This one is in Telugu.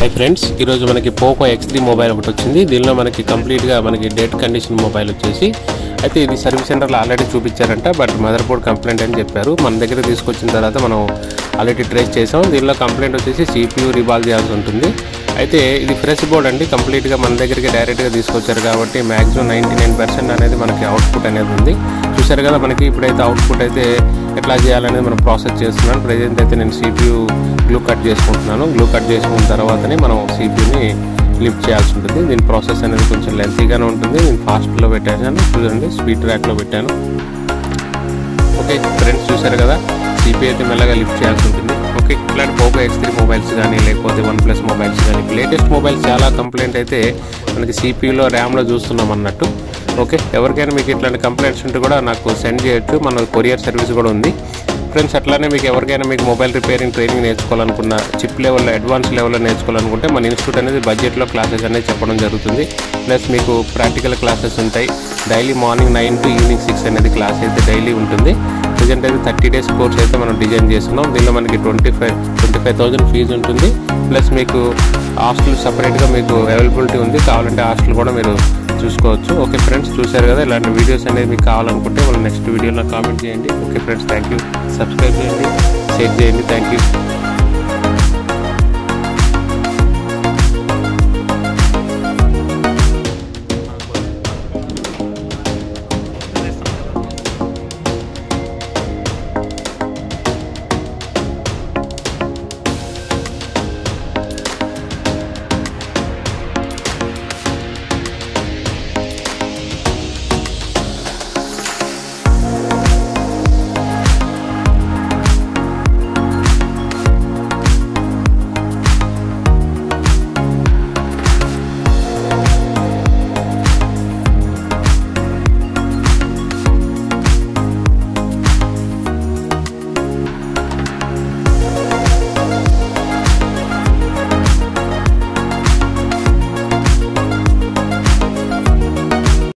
హాయ్ ఫ్రెండ్స్, ఈరోజు మనకి పోకో X3 మొబైల్ ఒకటి వచ్చింది. దీనిలో మనకి కంప్లీట్గా మనకి డెడ్ కండిషన్ మొబైల్ వచ్చేసి అయితే ఇది సర్వీస్ సెంటర్లో ఆల్రెడీ చూపించారంట. బట్ మదర్ బోర్డ్ కంప్లైంట్ అని చెప్పారు. మన దగ్గర తీసుకొచ్చిన తర్వాత మనం ఆల్రెడీ ట్రేస్ చేసాం. దీనిలో కంప్లైంట్ వచ్చేసి CPU రీబాల్ చేయాల్సి ఉంటుంది. అయితే ఇది ఫ్రెష్ బోర్డ్ అండి. కంప్లీట్గా మన దగ్గరికి డైరెక్ట్గా తీసుకొచ్చారు కాబట్టి మ్యాక్సిమం 99% అనేది మనకి అవుట్పుట్ అనేది ఉంది. చూసారు కదా, మనకి ఇప్పుడైతే అవుట్పుట్ అయితే ఎట్లా చేయాలనేది మనం ప్రాసెస్ చేస్తున్నాను. ప్రజెంట్ అయితే నేను CPU గ్లూ కట్ చేసుకుంటున్నాను. గ్లూ కట్ చేసుకున్న తర్వాతనే మనం CPUని లిఫ్ట్ చేయాల్సి ఉంటుంది. దీని ప్రాసెస్ అనేది కొంచెం లెంతీగానే ఉంటుంది. నేను ఫాస్ట్లో పెట్టాను, చూడండి స్పీడ్ ట్రాక్లో పెట్టాను. ఓకే ఫ్రెండ్స్, చూసారు కదా, CPU అయితే మెల్లగా లిఫ్ట్ చేయాల్సి ఉంటుంది. ఓకే, ఇట్లాంటి పోకో X3 మొబైల్స్ కానీ లేకపోతే OnePlus మొబైల్స్ కానీ లేటెస్ట్ మొబైల్స్ చాలా కంప్లైంట్ అయితే మనకి CPUలో ర్యామ్లో చూస్తున్నాం అన్నట్టు. ఓకే, ఎవరికైనా మీకు ఇట్లాంటి కంప్లైంట్స్ ఉంటే కూడా నాకు సెండ్ చేయొచ్చు. మన కొరియర్ సర్వీస్ కూడా ఉంది ఫ్రెండ్స్. అట్లానే మీకు ఎవరికైనా మీకు మొబైల్ రిపేరింగ్ ట్రైనింగ్ నేర్చుకోవాలనుకున్న, చిప్ లెవెల్లో అడ్వాన్స్ లెవెల్లో నేర్చుకోవాలనుకుంటే మన ఇన్స్టిట్యూట్ అనేది బడ్జెట్లో క్లాసెస్ అనేది చెప్పడం జరుగుతుంది. ప్లస్ మీకు ప్రాక్టికల్ క్లాసెస్ ఉంటాయి. డైలీ మార్నింగ్ 9 to ఈవినింగ్ 6 అనేది క్లాస్ అయితే డైలీ ఉంటుంది. ప్రజెంట్ అయితే 30 days కోర్స్ అయితే మనం డిజైన్ చేస్తున్నాం. దీనిలో మనకి 25,000 ఫీజు ఉంటుంది. ప్లస్ మీకు హాస్టల్ సపరేట్గా మీకు అవైలబిలిటీ ఉంది. కావాలంటే హాస్టల్ కూడా మీరు చూసుకోవచ్చు. ఓకే ఫ్రెండ్స్, చూసారు కదా, ఇలాంటి వీడియోస్ అనేది మీకు కావాలనుకుంటే వాళ్ళు నెక్స్ట్ వీడియోలో కామెంట్ చేయండి. Okay friends, thank you. Subscribe చేయండి, షేర్ చేయండి. Thank you.